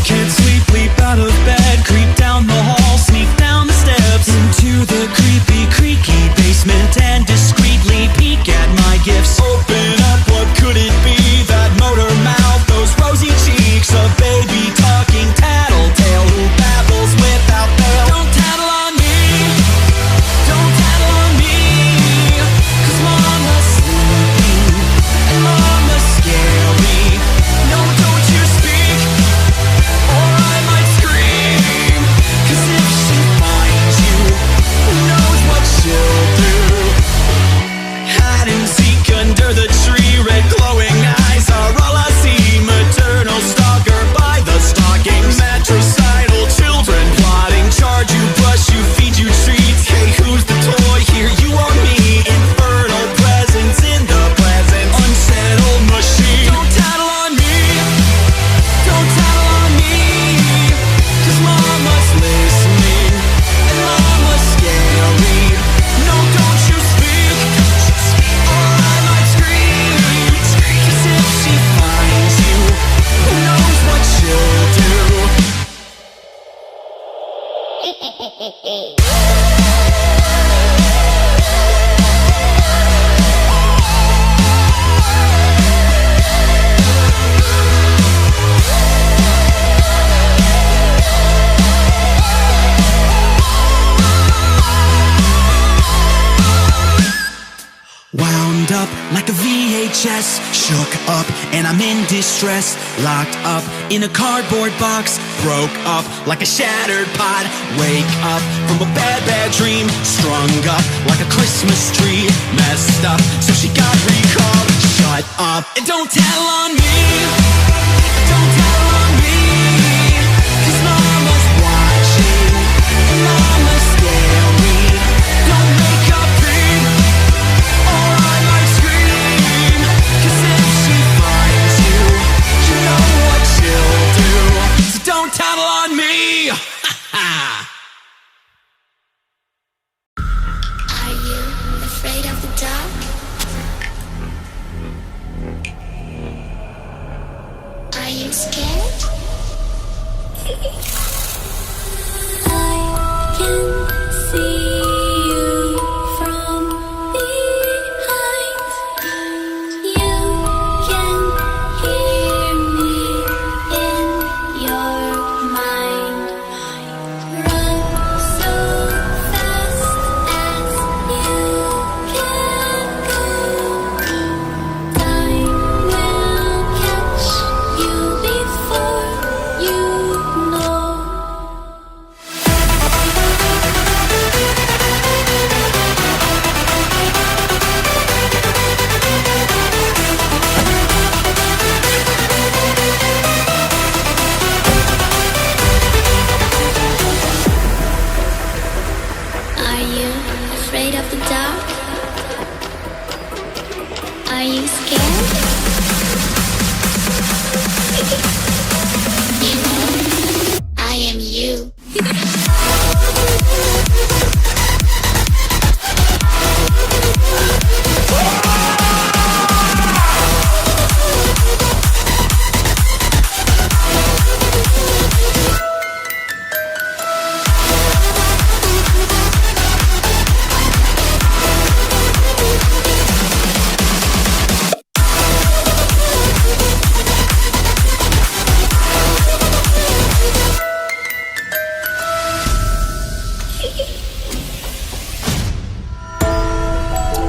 Can't sleep, leap out of bed, creep down the hall, sneak down the steps into the creepy, creaky basement and discreetly peek at my gifts. Open up, what could it be? That motor mouth, those rosy cheeks, a baby talking tattletale who babbles without fail. Don't tattle on me, don't tattle on me, 'cause mama's sleeping and mama's scary. No, don't you speak, or I might scream, 'cause if she finds you, who knows what she'll do. Hide and seek under the tree, red glowing eyes are all I see. Maternal stalker by the stockings, matricidal children plotting, charge you, brush you, feed you treats. Hey, who's the toy here, you or me? Infernal presence in the present, unsettled machine. Don't tattle on me, don't tattle on me, 'cause mama's listening and mama's scary. No, don't you speak, or I might scream, 'cause if she finds you, who knows what she'll do. Wound up like a VHS, shook up and I'm in distress. Locked up in a cardboard box, broke up like a shattered pot. Wake up from a bad, bad dream, strung up like a Christmas tree. Messed up, so she got recalled. Shut up and don't tattle on me, don't tattle on me, 'cause mama's watching and mama's scary. Don't make up dream, or I might scream, 'cause if she finds you, you know what she'll do. So don't tattle on me. Are you afraid of the dark? Are you scared? I can see you from behind. You can hear me in your mind. Run so fast as you can go. Time will catch you before you know. Are you afraid of the dark? Are you scared? I am you.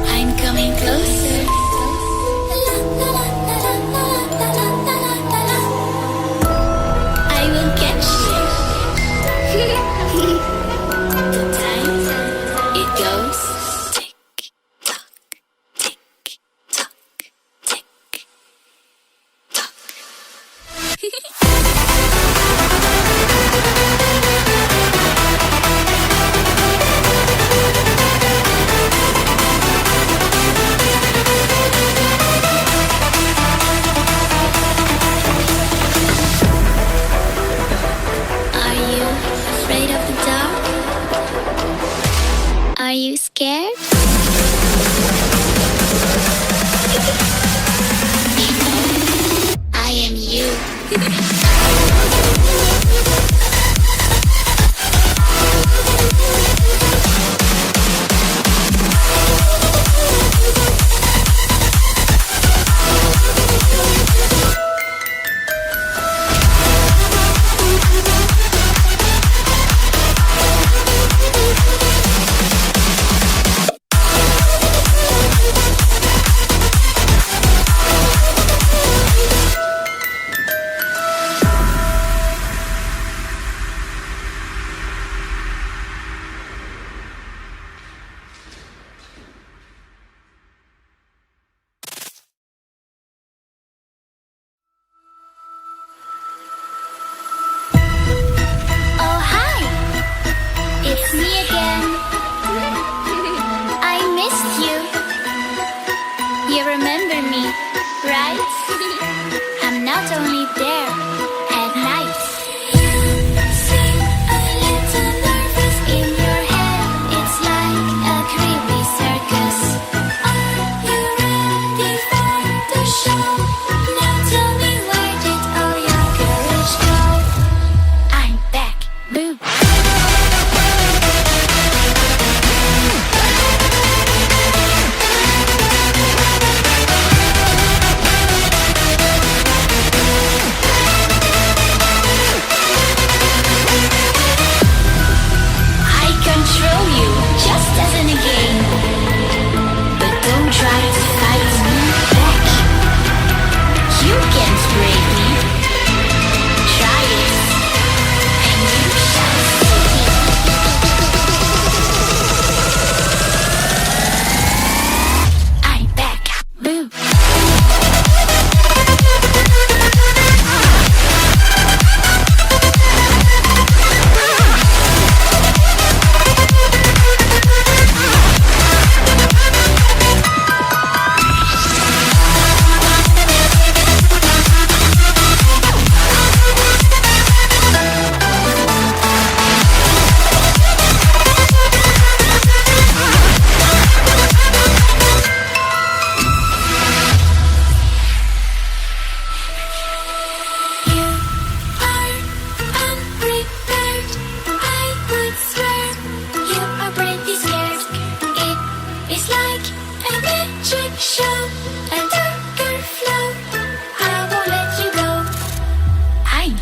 I'm coming closer. I will catch you. The time it goes tick tock, tick tock, tick tock. Are you afraid of the dark? Are you scared? I am you.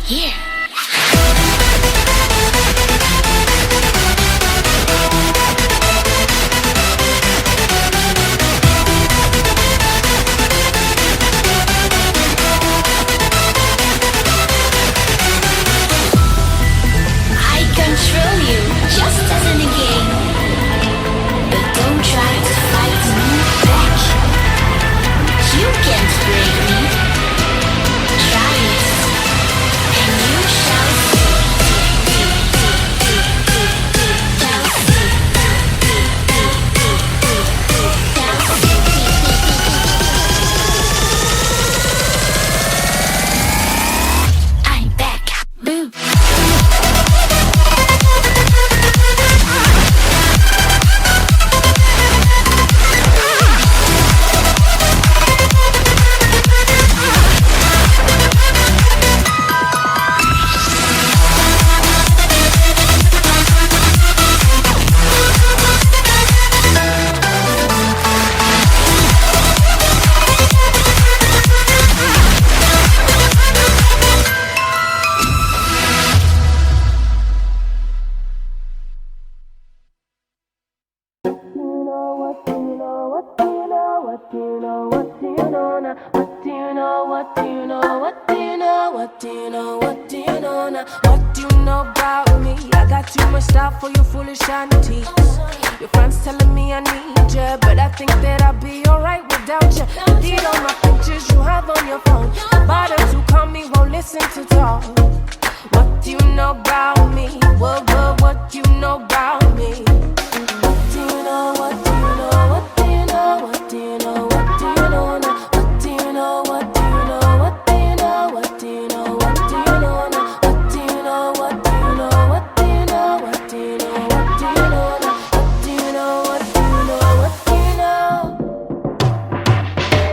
here. I control you, just as in a game. But don't try to fight me back. You can't break me. Try it, and you shall see. I'm back. Boo. What do you know about me? I got too much stuff for your foolish antics. Your friends telling me I need you, but I think that I'll be alright without you. Delete all my pictures you have on your phone. The bottles who call me won't listen to talk. What do you know about me? What do you know about me? What do you know? What do you know? What do you know? What do you know? What do you know now? What do you know? What do you know? What do you know? What do you know? What do you know now? What do you know? What do you know? What do you know? What do you know? What do you know now? What do you know? What do you know? What do you know?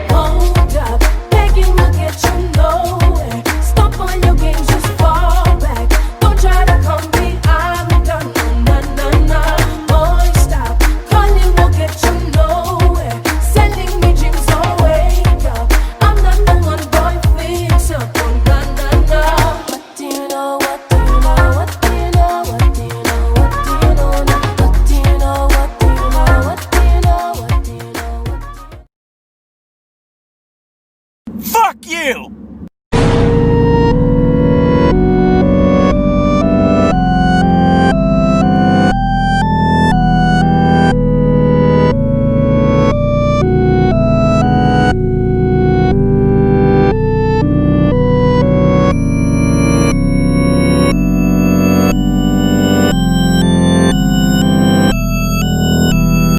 Hold up, begging will get you nowhere. Stop all your games, just fall back. Don't try to come be I'm done. No, no, no, boy, stop. Calling will get you nowhere. Sending me dreams, oh wake up. I'm not the one, boy, fix up. Oh, no, no, no. What do you know? What do you know? What do you know? What do you know? What do you know now? What do you know? What do you know? What do you know? What do you know? Fuck you!